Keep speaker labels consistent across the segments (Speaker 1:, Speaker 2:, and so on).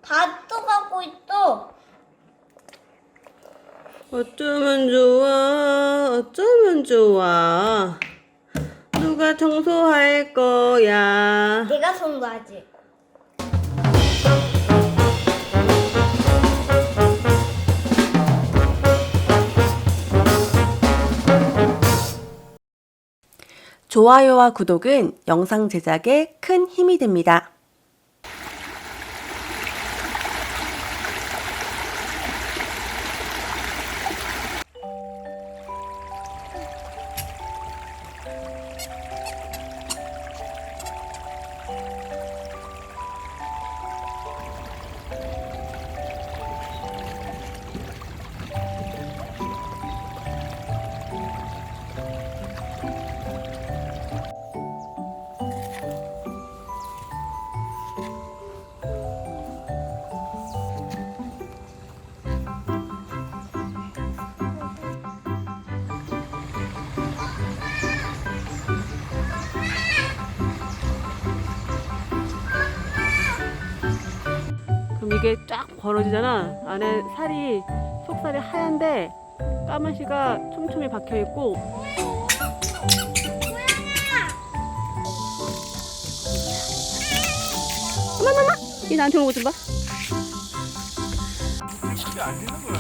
Speaker 1: 다 떠가고 있어.
Speaker 2: 어쩌면 좋아, 어쩌면 좋아. 누가 청소할 거야.
Speaker 1: 내가 청소하지.
Speaker 2: 좋아요와 구독은 영상 제작에 큰 힘이 됩니다. 그럼 이게 쫙 벌어지잖아. 안에 살이, 속살이 하얀데 까만씨가 촘촘히 박혀있고. 어머머머! 이 나한테 오는 거 좀 봐.
Speaker 3: 이게 안 되는 거야.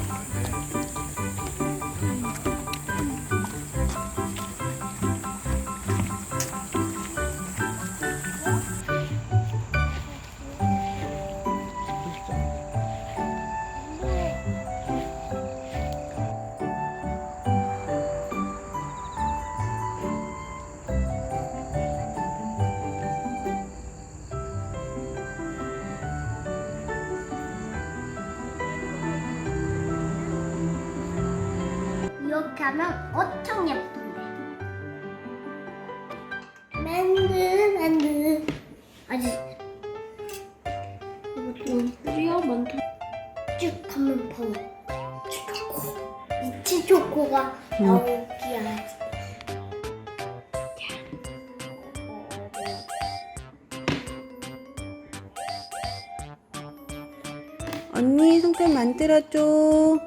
Speaker 1: 이렇게 하면 엄청 예쁜데. 만두. 아직 이거 좀 뿌려 많다. 쭉 하면 바로 치초코. 이 치초코가 나오기야지.
Speaker 2: 언니 손끝 만들어줘.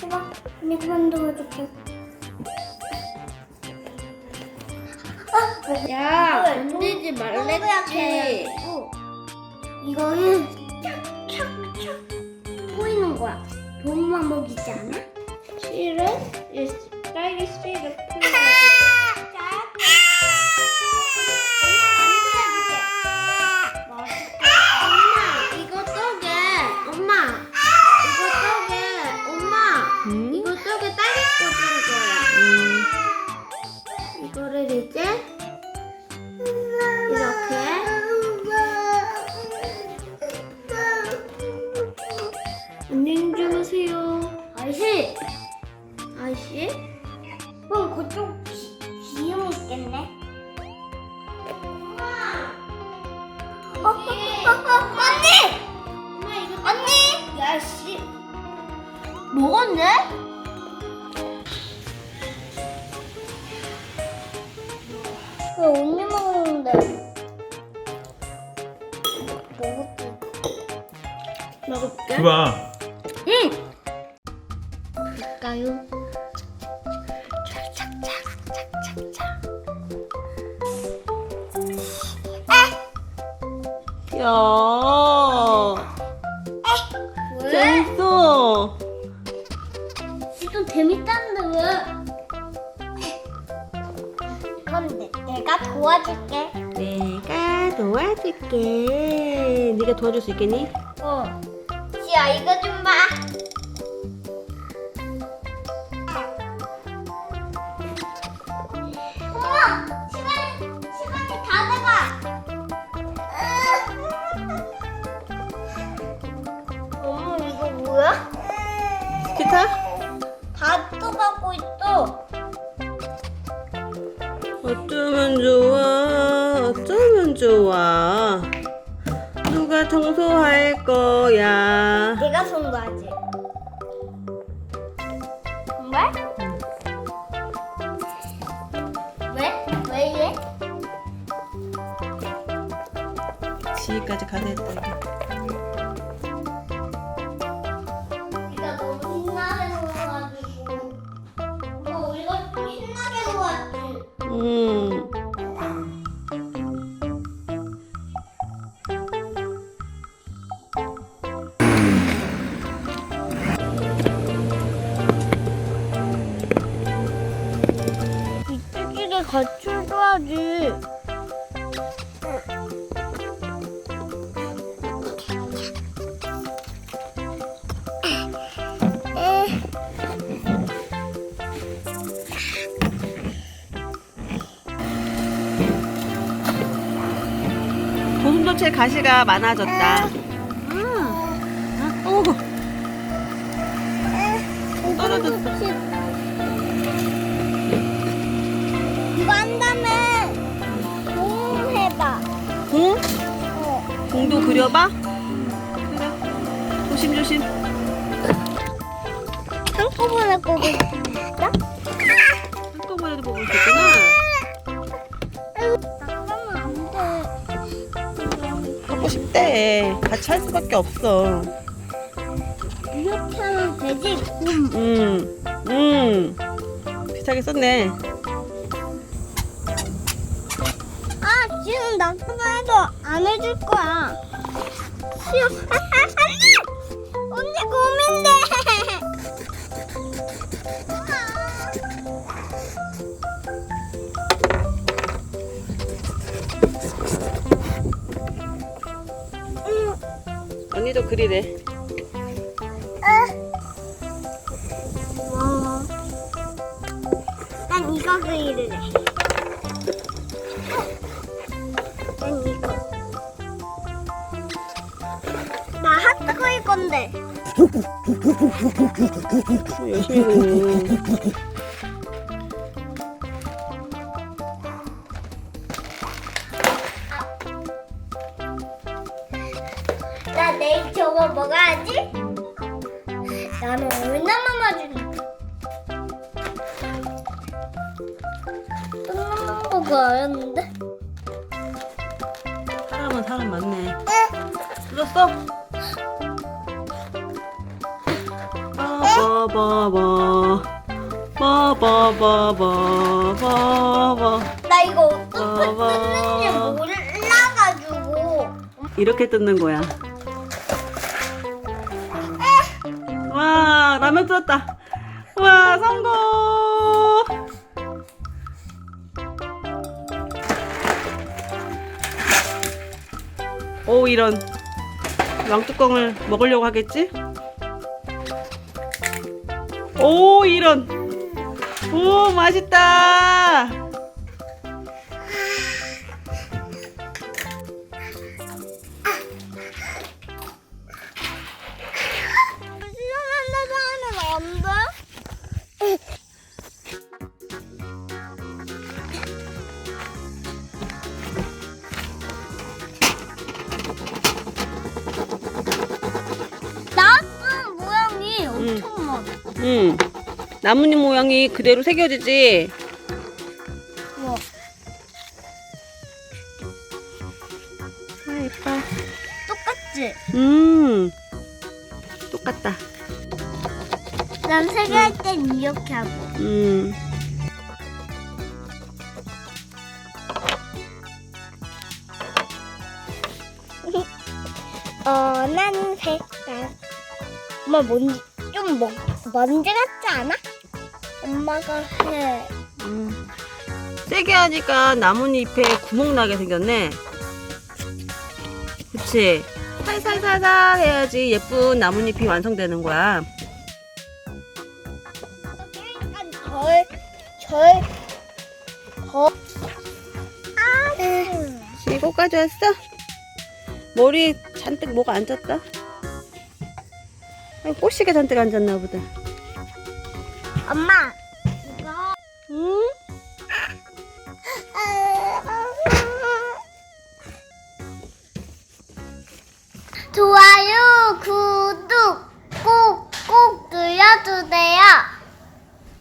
Speaker 1: 해봐. 언니 그만 도와줄게.
Speaker 4: 야, 건들지 말랬지.
Speaker 1: 이거는 촥촥촥 보이는 거야. 돈만 먹이지 않아?
Speaker 4: 실은 딸기 씨를 풀어가지고. 엄마, 이거 떡에. 엄마, 이거 떡에. 엄마, 이거 떡에 딸기 꽂은 거야. 이거를 이제 이렇게. 안녕히 주무세요.
Speaker 1: 아이씨,
Speaker 4: 아이씨.
Speaker 1: 그럼 그쪽 기름이 있겠네. 언니!
Speaker 4: 엄마 이거
Speaker 1: 언니!
Speaker 4: 야 씨.
Speaker 1: 먹었네? 왜 언니 먹었는데? 먹었지.
Speaker 4: 먹어볼게.
Speaker 3: 그봐.
Speaker 4: 볼까요?
Speaker 2: 야,
Speaker 1: 왜?
Speaker 2: 재밌어.
Speaker 1: 좀 재밌다는데 왜? 그럼 내가 도와줄게.
Speaker 2: 내가 도와줄게. 네가 도와줄 수 있겠니?
Speaker 1: 지아 이거 좀 봐. 어머, 시간이 다 돼가. 어머 이거 뭐야?
Speaker 2: 기타?
Speaker 1: 다 떠가고 있어.
Speaker 2: 어쩌면 좋아, 어쩌면 좋아. 누가 청소할 거야.
Speaker 1: 내가 청소하지. 정말? 왜? 왜 이래?
Speaker 2: 지휘까지 가야 했다.
Speaker 1: 그려야지.
Speaker 2: 도슴도치의 가시가 많아졌다. 오, 떨어졌어.
Speaker 1: 이거 한 다음에 공 해봐.
Speaker 2: 공?
Speaker 1: 어.
Speaker 2: 공도 그려봐. 그래. 조심조심.
Speaker 1: 한꺼번에 꽂을 수 있어?
Speaker 2: 한꺼번에도 먹을 수 있구나.
Speaker 1: 잠깐만 안 돼.
Speaker 2: 하고 싶대. 같이 할 수밖에 없어.
Speaker 1: 이렇게 하면 되지?
Speaker 2: 비슷하게 썼네.
Speaker 1: 아, 지금 낙서만 해도 안 해줄 거야. 싫어. 언니 고민돼.
Speaker 2: 언니도 그리래.
Speaker 1: 고마워. 난 이거 그릴래. 난 이거. 나 하트 그릴 건데.
Speaker 2: 열심히 그리네.
Speaker 1: 나 내일 저거 먹어야지. 나는 얼마나 맞으니? 끝나는 거 봐야겠는데?
Speaker 2: 사람은 사람 많네. 들었어? 바바바바.
Speaker 1: 나 이거 어떻게 뜯는지 몰라가지고.
Speaker 2: 이렇게 뜯는 거야. 와, 라면 뜯었다. 와, 성공! 오, 이런. 왕뚜껑을 먹으려고 하겠지? 오, 이런. 오, 맛있다.
Speaker 1: 수영한다고 하면 안 돼? 나쁜 모양이 엄청 많아.
Speaker 2: 나뭇잎 모양이 그대로 새겨지지?
Speaker 1: 우와.
Speaker 2: 아, 예뻐.
Speaker 1: 똑같지?
Speaker 2: 똑같다.
Speaker 1: 난 세개할 땐 이렇게 하고. 난 색깔. 엄마 먼지 좀 먼지 같지 않아? 엄마가 해.
Speaker 2: 세게 하니까 나뭇잎에 구멍 나게 생겼네. 그치? 살살살살 해야지 예쁜 나뭇잎이 완성되는 거야.
Speaker 1: 약간
Speaker 2: 이거 가져왔어? 머리 잔뜩 뭐가 앉았다? 아니, 꽃시계 잔뜩 앉았나 보다.
Speaker 1: 엄마 이거
Speaker 2: 응?
Speaker 1: 좋아.